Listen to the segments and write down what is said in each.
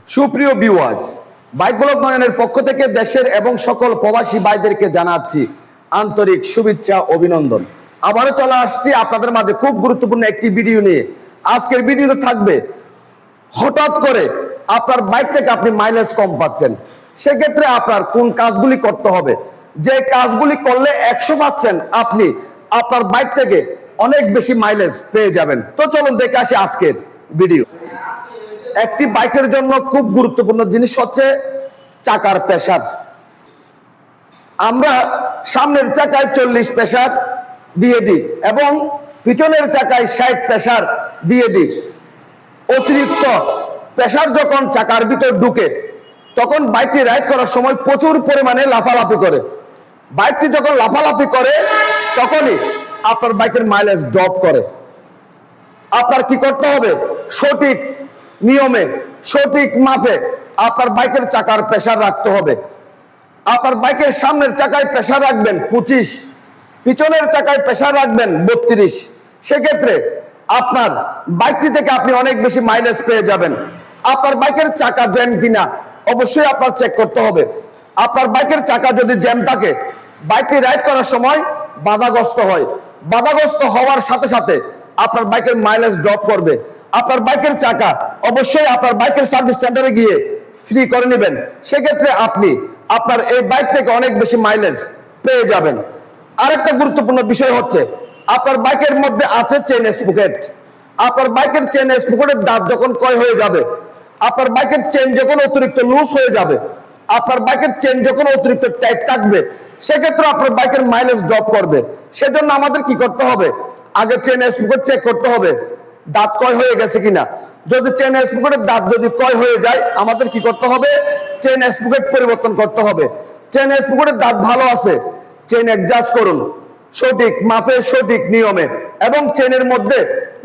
সুপ্রিয় viewers, bike blog নয়নের পক্ষ থেকে দেশের এবং সকল প্রবাসী ভাইদেরকে জানাচ্ছি আন্তরিক শুভেচ্ছা অভিনন্দন। আবারও চলে আসছি আপনাদের মাঝে খুব গুরুত্বপূর্ণ একটি ভিডিও নিয়ে। আজকের ভিডিওতে থাকবে হঠাৎ করে আপনার বাইক থেকে আপনি মাইলেজ কম পাচ্ছেন, সেক্ষেত্রে আপনার কোন কাজগুলি করতে হবে, যে কাজগুলি করলে 100 পাচ্ছেন আপনি আপনার বাইক থেকে অনেক বেশি মাইলেজ পেয়ে যাবেন। তো চলুন দেখে আসি আজকের ভিডিও। একটি বাইকের জন্য খুব গুরুত্বপূর্ণ জিনিস হচ্ছে চাকার প্রেসার। আমরা সামনের চাকায় 40 প্রেসার দিয়ে দিই এবং পিছনের চাকায় 60 প্রেসার দিয়ে দিই। অতিরিক্ত প্রেসার যখন চাকার ভিতর ঢুকে তখন বাইকটি রাইড করার সময় প্রচুর পরিমাণে লাফালাফি করে। বাইকটি যখন লাফালাফি করে তখনই আপনার বাইকের মাইলেজ ড্রপ করে। আপনার কি করতে হবে? সঠিক নিয়মে সঠিক মাপে আপনার বাইকের চাকার প্রেসার রাখতে হবে। আপনার বাইকের সামনের চাকায় প্রেসার রাখবেন 25, পিছনের চাকায় প্রেসার রাখবেন 32। সেক্ষেত্রে আপনার বাইকটি থেকে আপনি অনেক বেশি মাইলেজ পেয়ে যাবেন। আপনার বাইকের চাকা জ্যাম কিনা অবশ্যই আপনার চেক করতে হবে। আপনার বাইকের চাকা যদি জ্যাম থাকে, বাইকটি রাইড করার সময় বাধাগ্রস্ত হয়। বাধাগ্রস্ত হওয়ার সাথে সাথে আপনার বাইকের মাইলেজ ড্রপ করবে। আপনার বাইকের চাকা অবশ্যই আপনার বাইকের সার্ভিস সেন্টারে গিয়ে ফ্রি করে নেবেন। সেক্ষেত্রে আপনি আপনার এই বাইক থেকে অনেক বেশি মাইলেজ পেয়ে যাবেন। আরেকটা গুরুত্বপূর্ণ বিষয় হচ্ছে আপনার বাইকের মধ্যে আছে চেইন স্প্রকেট। আপনার বাইকের চেইন স্প্রকেটের দাঁত যখন ক্ষয় হয়ে যাবে, আপনার বাইকের চেইন যখন অতিরিক্ত লুজ হয়ে যাবে, আপনার বাইকের চেইন যখন অতিরিক্ত টাইট থাকবে, সেক্ষেত্রে আপনার বাইকের মাইলেজ ড্রপ করবে। সেজন্য আমাদের কি করতে হবে? আগে চেইন স্প্রকেট চেক করতে হবে দাঁত ক্ষয় হয়ে গেছে কিনা। যদি চেইন স্প্রকেটের দাঁত যদি ক্ষয় হয়ে যায়, আমাদের কি করতে হবে? চেইন স্প্রকেট পরিবর্তন করতে হবে। চেইন স্প্রকেটের দাঁত ভালো আছে, চেইন অ্যাডজাস্ট করুন সঠিক মাপে সঠিক নিয়মে এবং চেইনের মধ্যে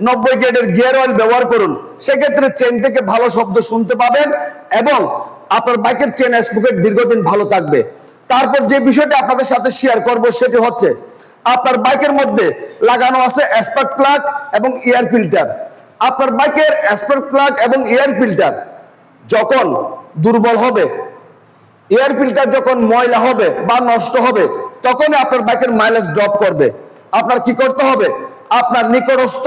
90 গ্রেডের গিয়ার অয়েল ব্যবহার করুন। সেক্ষেত্রে চেইন থেকে ভালো শব্দ শুনতে পাবেন এবং আপনার বাইকের চেইন স্প্রকেট দীর্ঘদিন ভালো থাকবে। তারপর যে বিষয়টা আপনাদের সাথে শেয়ার করব সেটি হচ্ছে আপনার বাইকের মধ্যে লাগানো আছে স্পার্ক প্লাগ এবং এয়ার ফিল্টার। আপনার বাইকের স্পার্ক প্লাগ এবং এয়ার ফিল্টার যখন দুর্বল হবে, এয়ার ফিল্টার যখন ময়লা হবে বা নষ্ট হবে, তখনই আপনার বাইকের মাইলেজ ড্রপ করবে। আপনার কি করতে হবে? আপনার নিকটস্থ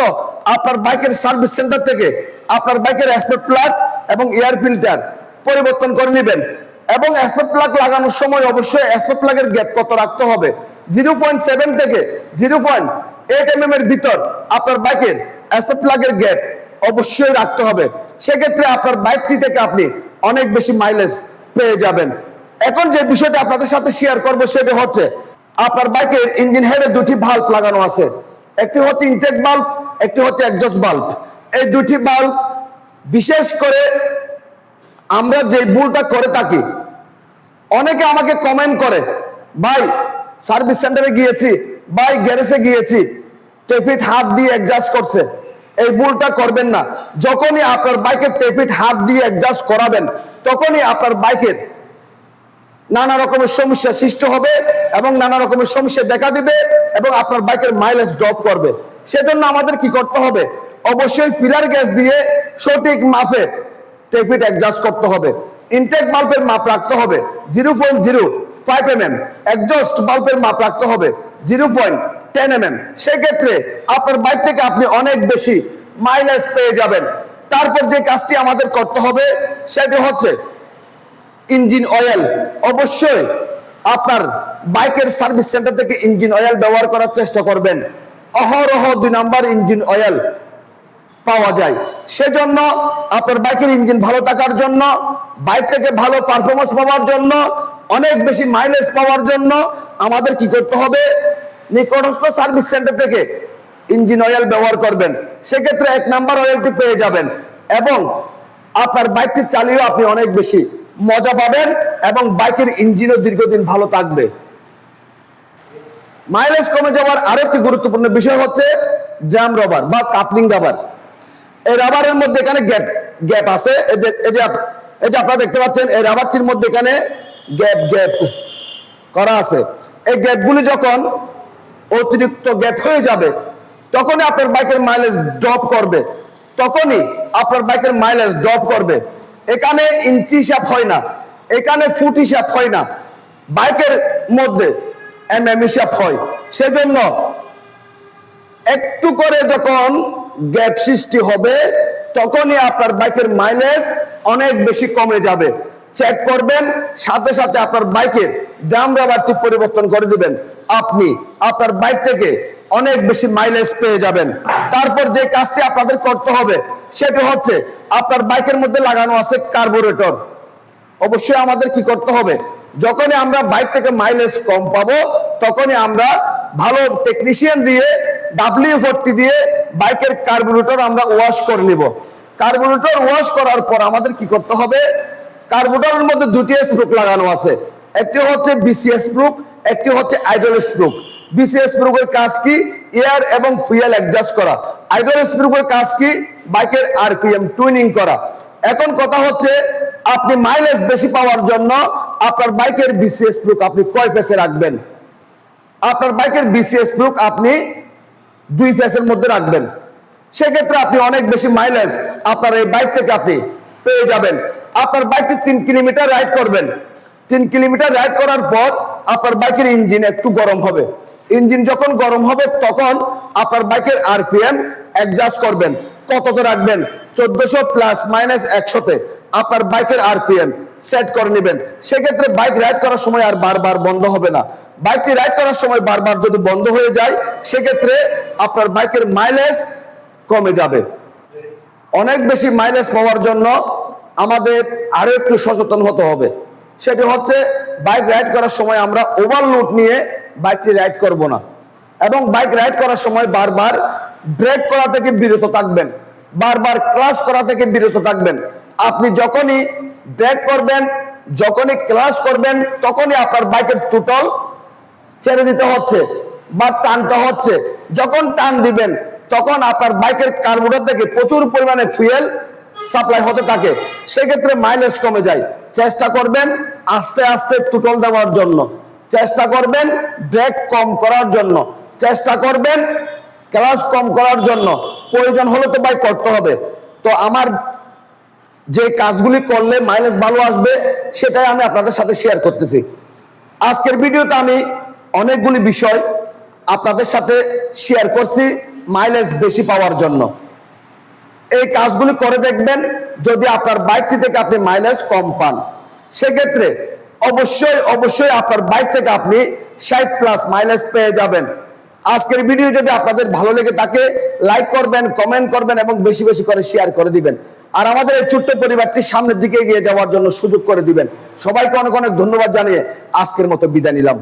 আপনার বাইকের সার্ভিস সেন্টার থেকে আপনার বাইকের স্পার্ক প্লাগ এবং এয়ার ফিল্টার পরিবর্তন করে নেবেন। এবং স্পার্ক প্লাগ লাগানোর সময় অবশ্যই স্পার্ক প্লাগের গ্যাপ কত রাখতে হবে? 0.7 থেকে 0.8 mm এর ভিতর আপনার বাইকের স্পার্ক প্লাগের গ্যাপ অবশ্যই রাখতে হবে। সেক্ষেত্রে আপনার বাইকটি থেকে আপনি অনেক বেশি মাইলেজ পেয়ে যাবেন। এখন যে বিষয়টা আপনাদের সাথে শেয়ার করব সেটা হচ্ছে আপনার বাইকের ইঞ্জিন হেডে দুটি ভাল্ব লাগানো আছে। একটি হচ্ছে ইনটেক বাল্ব, একটি হচ্ছে এক্সজস্ট বাল্ব। এই দুটি বাল্ব বিশেষ করে আমরা যে ভুলটা করে থাকি, অনেকে আমাকে কমেন্ট করে, ভাই সার্ভিস সেন্টারে গিয়েছি, ভাই গ্যারেজে গিয়েছি, টেপিট হাত দিয়ে অ্যাডজাস্ট করছে। এই ভুলটা করবেন না। যখনই আপনার বাইকের টেপিট হাত দিয়ে অ্যাডজাস্ট করাবেন, তখনই আপনার বাইকের নানা রকমের সমস্যা সৃষ্টি হবে এবং নানা রকমের সমস্যা দেখা দিবে এবং আপনার বাইকের মাইলেজ ড্রপ করবে। সেজন্য আমাদের কি করতে হবে? অবশ্যই ফিলার গ্যাস দিয়ে সঠিক মাপে টেপিট অ্যাডজাস্ট করতে হবে। ইনটেক বাল্বের মাপ রাখতে হবে 0.05 mm, এক্সজস্ট বাল্বের মাপ রাখতে হবে 0.10 mm। সেক্ষেত্রে আপনার বাইক থেকে আপনি অনেক বেশি মাইলেজ পেয়ে যাবেন। তারপর যে কাজটি আমাদের করতে হবে সেটি হচ্ছে ইঞ্জিন অয়েল। অবশ্যই আপনার বাইকের সার্ভিস সেন্টার থেকে ইঞ্জিন অয়েল ব্যবহার করার চেষ্টা করবেন। অহরহ 2 নাম্বার ইঞ্জিন অয়েল পাওয়া যায়। সেজন্য আপনার বাইকের ইঞ্জিন ভালো থাকার জন্য, বাইক থেকে ভালো পারফরমেন্স পাওয়ার জন্য, অনেক বেশি মাইলেজ পাওয়ার জন্য আমাদের কি করতে হবে? নিকটস্থ সার্ভিস সেন্টার থেকে ইঞ্জিন অয়েল ব্যবহার করবেন। সেক্ষেত্রে 1 নাম্বার অয়েলটি পেয়ে যাবেন এবং আপনার বাইকটি চালিয়েও আপনি অনেক বেশি মজা পাবেন এবং বাইকের ইঞ্জিনও দীর্ঘদিন ভালো থাকবে। মাইলেজ কমে যাওয়ার আরেকটি গুরুত্বপূর্ণ বিষয় হচ্ছে ড্রাম রাবার বা কাপলিং রাবার। এই রাবারের মধ্যে এখানে গ্যাপ আছে। এই যে আপনারা দেখতে পাচ্ছেন, এই রাবারটির মধ্যে এখানে গ্যাপ করা আছে। এই গ্যাপগুলি যখন অতিরিক্ত গ্যাপ হয়ে যাবে, তখনই আপনার বাইকের মাইলেজ ড্রপ করবে। এখানে ইঞ্চি হিসাব হয় না, এখানে ফুট হিসাব হয় না, বাইকের মধ্যে হিসাব হয়। সেজন্য একটু করে যখন গ্যাপ সৃষ্টি হবে তখনই আপনার বাইকের মাইলেজ অনেক বেশি কমে যাবে। চেক করবেন, সাথে সাথে আপনার বাইকের ড্রাম রাবারটি পরিবর্তন করে দিবেন, আপনি আপনার বাইক থেকে অনেক বেশি মাইলেজ পেয়ে যাবেন। তারপর যে কাজটি আপনাদের করতে হবে সেটি হচ্ছে, আপনার বাইকের মধ্যে লাগানো আছে কার্বোরেটর। অবশ্যই আমাদের কি করতে হবে, যখনই আমরা বাইক থেকে মাইলেজ কম পাবো তখনই আমরা ভালো টেকনিশিয়ান দিয়ে W40 দিয়ে বাইকের কার্বোরেটর আমরা ওয়াশ করে নিব। কার্বোরেটর ওয়াশ করার পর আমাদের কি করতে হবে, কার্বোরেটরের মধ্যে দুটি স্প্রুক লাগানো আছে, একটি হচ্ছে বিসিএস স্প্রুক, একটি হচ্ছে আইডল স্প্রুক। বিসিএস স্প্রুকের কাজ কি, এয়ার এবং ফুয়েল অ্যাডজাস্ট করা। আইডল স্প্রুকের কাজ কি, বাইকের আরপিএম টুইনিং করা। এখন কথা হচ্ছে, আপনি মাইলেজ বেশি পাওয়ার জন্য আপনার বাইকের বিসিএস স্প্রুক আপনি কয় ফেসে রাখবেন? আপনার বাইকের বিসিএস স্প্রুক আপনি 2 ফেসের মধ্যে রাখবেন। সেক্ষেত্রে আপনি অনেক বেশি মাইলেজ আপনার এই বাইক থেকে আপনি পেয়ে যাবেন। আপনার বাইকটি 3 কিলোমিটার রাইড করবেন, 3 কিলোমিটার রাইড করার পর আপনার বাইকের ইঞ্জিন একটু গরম হবে। ইঞ্জিন যখন গরম হবে তখন আপনার বাইকের আরপিএম অ্যাডজাস্ট করবেন। কততে রাখবেন? 1400 প্লাস মাইনাস 100-তে আপনার বাইকের আরপিএম সেট করে নেবেন। সেক্ষেত্রে বাইক রাইড করার সময় আর বারবার বন্ধ হবে না। বাইকটি রাইড করার সময় বারবার যদি বন্ধ হয়ে যায় সেক্ষেত্রে আপনার বাইকের মাইলেজ কমে যাবে। অনেক বেশি মাইলেজ পাওয়ার জন্য আমাদের আরো একটু সচেতন হতে হবে। সেটি হচ্ছে, বাইক রাইড করার সময় আমরা ওভারলোড নিয়ে বাইকটি রাইড করব না, এবং বাইক রাইড করার সময় বারবার ব্রেক করা থেকে বিরত থাকবেন, বারবার ক্লাচ করা থেকে বিরত থাকবেন। আপনি যখনই ব্রেক করবেন, যখনই ক্লাচ করবেন, তখনই আপনার বাইকের টুটল ছেড়ে দিতে হচ্ছে বা টানতে হচ্ছে। যখন টান দিবেন তখন আপনার বাইকের কার্বোরেটর থেকে প্রচুর পরিমাণে ফুয়েল সাপ্লাই হতে থাকে, সেক্ষেত্রে মাইলেজ কমে যায়। চেষ্টা করবেন আস্তে আস্তে টুটল দেওয়ার জন্য, চেষ্টা করবেন ব্রেক কম করার জন্য, চেষ্টা করবেন ক্লাচ কম করার জন্য। প্রয়োজন হলে তো বাইক করতে হবে। তো আমার যে কাজগুলি করলে মাইলেজ ভালো আসবে সেটাই আমি আপনাদের সাথে শেয়ার করতেছি। আজকের ভিডিওতে আমি অনেকগুলি বিষয় আপনাদের সাথে শেয়ার করছি মাইলেজ বেশি পাওয়ার জন্য। এই কাজগুলি করে দেখবেন, যদি আপনার বাইকটি থেকে আপনি মাইলেজ কম পান সেক্ষেত্রে অবশ্যই অবশ্যই আপনার বাইক থেকে আপনি 60 প্লাস মাইলেজ পেয়ে যাবেন। আজকের ভিডিও যদি আপনাদের ভালো লেগে থাকে লাইক করবেন, কমেন্ট করবেন এবং বেশি বেশি করে শেয়ার করে দিবেন। আর আমাদের এই ছোট্ট পরিবারটি সামনের দিকে এগিয়ে যাওয়ার জন্য সুযোগ করে দিবেন। সবাইকে অনেক অনেক ধন্যবাদ জানিয়ে আজকের মতো বিদায় নিলাম।